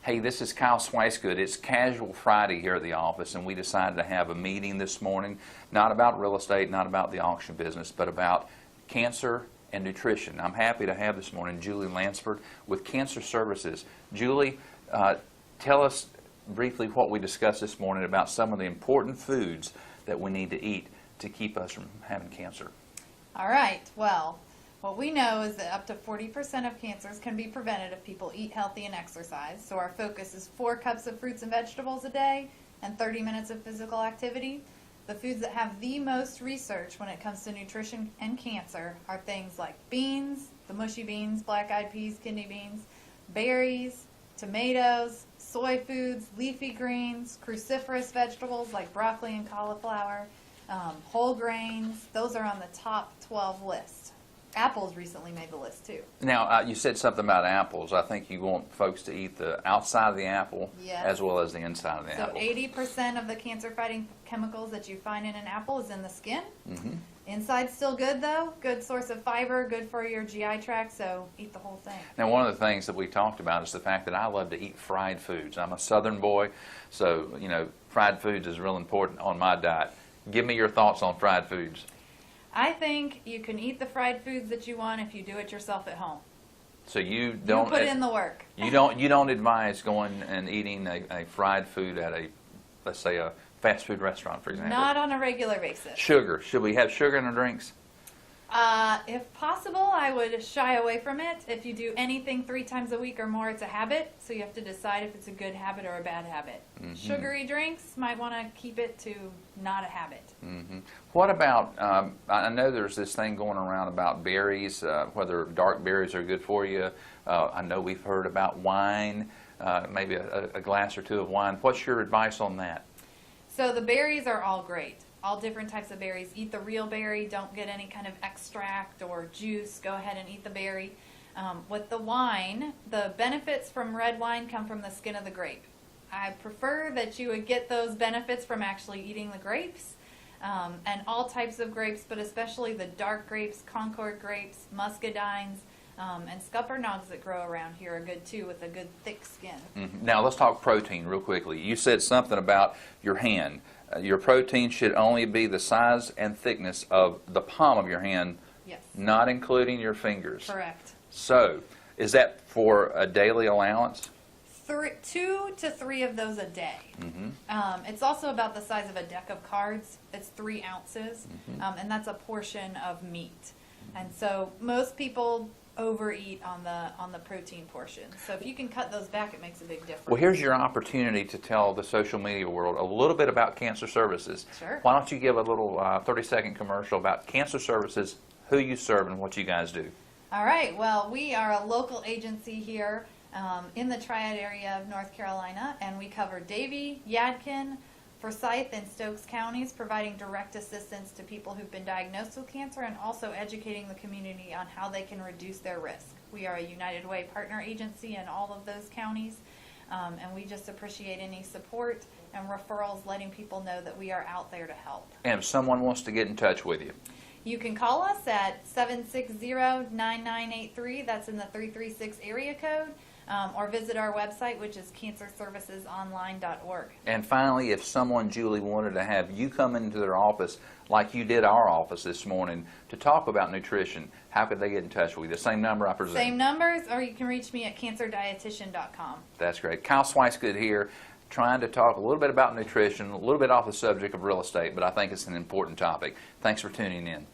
Hey, this is Kyle Swicegood. It's Casual Friday here at the office, and we decided to have a meeting this morning, not about real estate, not about the auction business, but about cancer and nutrition. I'm happy to have this morning Julie Lansford with Cancer Services. Julie, tell us briefly what we discussed this morning about some of the important foods that we need to eat to keep us from having cancer. All right. Well, what we know is that up to 40% of cancers can be prevented if people eat healthy and exercise. So our focus is 4 cups of fruits and vegetables a day and 30 minutes of physical activity. The foods that have the most research when it comes to nutrition and cancer are things like beans, the mushy beans, black-eyed peas, kidney beans, berries, tomatoes, soy foods, leafy greens, cruciferous vegetables like broccoli and cauliflower, whole grains. Those are on the top 12 list. Apples recently made the list too. Now, you said something about apples. I think you want folks to eat the outside of the apple as well as the inside of the apple. So 80% of the cancer-fighting chemicals that you find in an apple is in the skin. Mm-hmm. Inside's still good though. Good source of fiber, good for your GI tract, so eat the whole thing. Now, one of the things that we talked about is the fact that I love to eat fried foods. I'm a Southern boy, so, fried foods is real important on my diet. Give me your thoughts on fried foods. I think you can eat the fried foods that you want if you do it yourself at home. So you don't put in the work. You don't advise going and eating a fried food at let's say a fast food restaurant, for example. Not on a regular basis. Sugar. Should we have sugar in our drinks? If possible, I would shy away from it. If you do anything 3 times a week or more, it's a habit. So you have to decide if it's a good habit or a bad habit. Mm-hmm. Sugary drinks, might want to keep it to not a habit. Mm-hmm. What about, I know there's this thing going around about berries, whether dark berries are good for you. I know we've heard about wine, maybe a glass or 2 of wine. What's your advice on that? So the berries are all great. All different types of berries. Eat the real berry. Don't get any kind of extract or juice. Go ahead and eat the berry. With the wine, the benefits from red wine come from the skin of the grape. I prefer that you would get those benefits from actually eating the grapes, and all types of grapes, but especially the dark grapes, Concord grapes, muscadines, and scuppernongs that grow around here are good too, with a good thick skin. Mm-hmm. Now let's talk protein real quickly. You said something about your hand. Your protein should only be the size and thickness of the palm of your hand, yes, not including your fingers. Correct. So, is that for a daily allowance? 2 to 3 of those a day. Mm-hmm. It's also about the size of a deck of cards. It's 3 ounces, mm-hmm. And that's a portion of meat. And so most people overeat on the protein portion. So if you can cut those back, it makes a big difference. Well, here's your opportunity to tell the social media world a little bit about Cancer Services. Sure. Why don't you give a little 30-second commercial about Cancer Services, who you serve, and what you guys do? All right. Well, we are a local agency here in the Triad area of North Carolina, and we cover Davie, Yadkin, Forsyth, and Stokes counties, providing direct assistance to people who've been diagnosed with cancer and also educating the community on how they can reduce their risk. We are a United Way partner agency in all of those counties, and we just appreciate any support and referrals, letting people know that we are out there to help. And if someone wants to get in touch with you? You can call us at 760-9983, that's in the 336 area code, or visit our website, which is cancerservicesonline.org. And finally, if someone, Julie, wanted to have you come into their office like you did our office this morning to talk about nutrition, how could they get in touch with you? The same number, I presume? Same numbers, or you can reach me at cancerdietitian.com. That's great. Kyle Swicegood here, trying to talk a little bit about nutrition, a little bit off the subject of real estate, but I think it's an important topic. Thanks for tuning in.